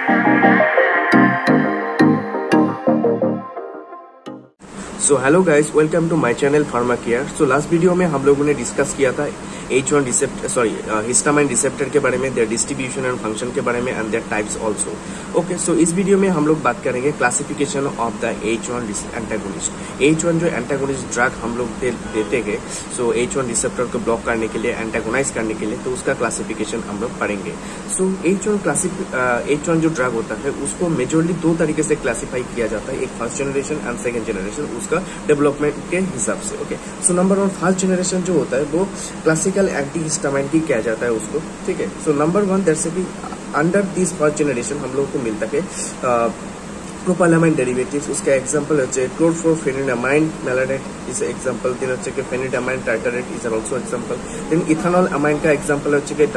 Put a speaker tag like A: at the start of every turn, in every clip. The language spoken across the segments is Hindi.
A: So hello guys, welcome to my channel pharma care. So last video में हम लोगों ने डिस्कस किया था H1 रिसेप्टर हिस्टामाइन रिसेप्टर के बारे में, देयर डिस्ट्रीब्यूशन एंड फंक्शन के बारे में and their types also. Okay, so इस वीडियो में हम लोग बात करेंगे classification of the H1 antagonist. H1 जो एंटागोनिस्ट ड्रग हम लोग देते हैं, सो H1 रिसेप्टर को ब्लॉक करने के लिए, एंटागोनाइज करने के लिए, तो उसका क्लासिफिकेशन हम लोग पढ़ेंगे। सो H1 जो ड्रग होता है उसको मेजरली दो तरीके से क्लासिफाई किया जाता है, एक first generation and second generation, उसका डेवलपमेंट के हिसाब से। Okay, so number 1 first generation जो होता है वो क्लासिकल एंटी हिस्टामाइन की कहा जाता है उसको, ठीक है। सो नंबर 1 दैट्स कि अंडर दिस फर्स्ट जनरेशन हम लोग को मिलता है प्रोपालामाइन डेरिवेटिव्स। उसका एग्जांपल है chlorpheniramine maleate is example, then है pheniramine tartrate is also example, then ethanol amine का एग्जांपल है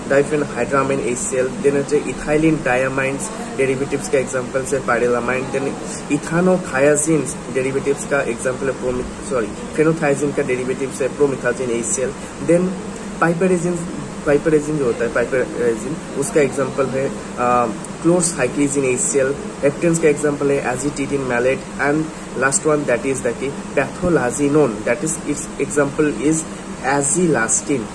A: डाइफेनहाइड्रामाइन HCl, देन है इथाइलिन डायमाइन्स डेरिवेटिव्स का एग्जांपल है पाइरिलामाइन, देन इथानोथायाजिन डेरिवेटिव्स का एग्जांपल है फेनोथायाजिन का डेरिवेटिव्स है प्रोमिथाजिन HCl, देन पाइपरेजिन जो होता है पाइपरेजिन उसका एग्जांपल है क्लोरसाइक्लिजिन HCl, हेक्टेन्स का एग्जांपल है azatadine maleate, and last one that is the phthalazinone, that is its example is azelastine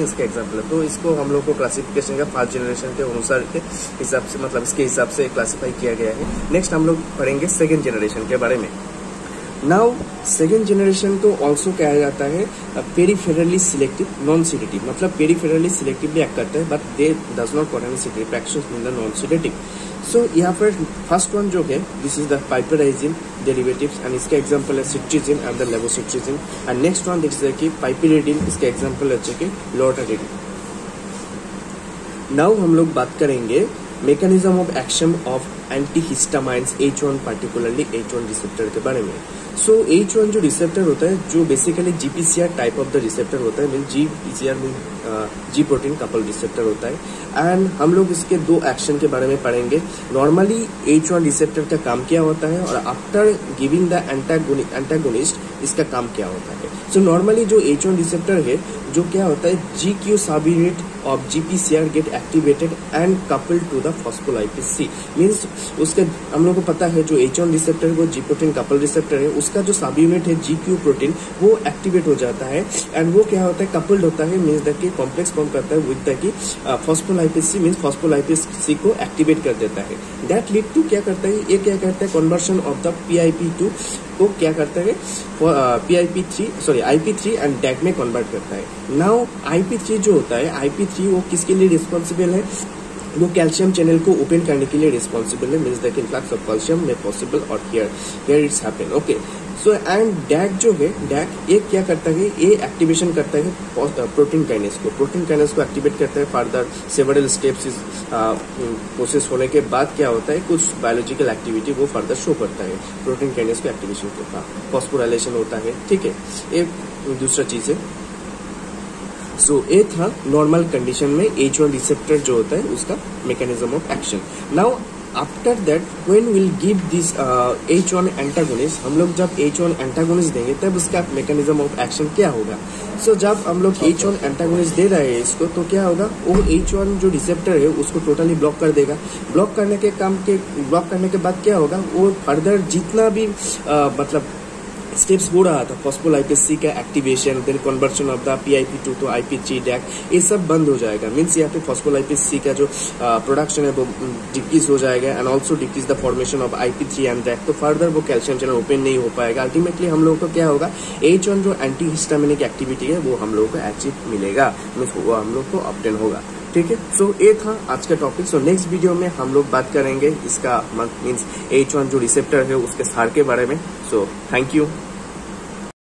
A: इसका एग्जांपल है। तो इसको हम लोग को क्लासिफिकेशन का फर्स्ट जनरेशन के अनुसार के हिसाब से, मतलब इसके हिसाब से क्लासिफाई किया गया है। नेक्स्ट हम लोग पढ़ेंगे सेकेंड जनरेशन के बारे में। नाउ सेकेंड जनरेशन को ऑल्सो कहा जाता है पेरिफेरली सिलेक्टिव नॉन सीडेटिव, मतलब पेरिफेरली सिलेक्टिवली एक्ट करता है but they does not cause any sedative action in the non sedative. So यहाँ पर फर्स्ट वन जो है this is the piperazine derivatives and इसका एग्जांपल है cetirizine and the levocetirizine, and next one देखिए कि पाइपिरिडिन, इसका एग्जांपल है कि लोराटाडिन। नाउ हम लोग बात करेंगे mechanism of action of antihistamines H1 particularly H1 receptor के बारे में। सो H1 जो रिसेप्टर होता है जो basically GPCR type of the receptor होता है, मीन GPCR मीन जी प्रोटीन कपल रिसेप्टर होता है, एंड हम लोग इसके दो एक्शन के बारे में पढ़ेंगे। नॉर्मली H1 रिसेप्टर का काम क्या होता है और आफ्टर गिविंग द एंटागोनिस्ट इसका काम क्या होता है। सो नॉर्मली जो H1 रिसेप्टर है जो क्या होता है GQ subunit of GPCR get activated and coupled to the phospholipase C, means उसके हम लोग को पता है जो H1 रिसेप्टर वो जी प्रोटीन कपल रिसेप्टर है, उसका जो सब यूनिट है GQ प्रोटीन वो एक्टिवेट हो जाता है एंड वो क्या होता है कपल्ड होता है, मीन्स दैट कि कॉम्प्लेक्स फॉर्म करता है विद दैट कि phospholipase C, means phospholipase C को एक्टिवेट कर देता है। दैट लीड टू क्या करता है, ये क्या करता है कन्वर्शन ऑफ द PIP2 को क्या करता है IP3 एंड DAC में कन्वर्ट करता है। नाउ IP3 जो होता है IP3 वो किसके लिए रिस्पॉन्सिबल है, वो कैल्शियम चैनल को ओपन करने के लिए रिस्पॉन्सिबल है, means that influx of calcium में पॉसिबल और here it's happen. Okay, so and DAC जो है DAC ये क्या करता है, ये एक्टिवेशन करता है प्रोटीन काइनेस को एक्टिवेट करता है। Further several steps is process होने के बाद क्या होता है कुछ बायोलॉजिकल एक्टिविटी वो फर्दर शो करता है प्रोटीन काइनेस को एक्टिवेशन के बाद, फॉस्फोराइलेशन होता है, ठीक है, ये दूसरा चीज है। सो ये था नॉर्मल कंडीशन में H1 रिसेप्टर जो होता है उसका mechanism of action. Now after that when will give this H1 antagonist, हम लोग जब H1 एंटागोनिस्ट देंगे तब उसका मैकेनिज्म ऑफ एक्शन क्या होगा। सो जब हम लोग H1 एंटागोनिस्ट दे रहे हैं इसको तो क्या होगा, वो H1 जो रिसेप्टर है उसको टोटली ब्लॉक कर देगा। ब्लॉक करने के बाद क्या होगा, वो फर्दर जितना भी मतलब स्टेप्स हो रहा था फॉस्फोलाइपेज C का activation, then conversion of the PIP2 to IP3 DAC, ये सब बंद हो जाएगा। मीन्स यहाँ पे फॉस्फोलाइपेज C का जो प्रोडक्शन है वो डिक्रीज हो जाएगा and also decrease the formation of IP3 and DAC, तो फर्दर वो कैल्शियम चैनल ओपन नहीं हो पाएगा। अल्टीमेटली हम लोगों को क्या होगा, H1 जो एंटी हिस्टामिनिक एक्टिविटी है वो हम लोगों को अचीव मिलेगा, मीन्स वो हम लोग को ऑब्टेन होगा, ठीक है। सो ये था आज का टॉपिक। सो नेक्स्ट वीडियो में हम लोग बात करेंगे इसका मीन्स H1 जो रिसेप्टर है उसके सार के बारे में। So thank you.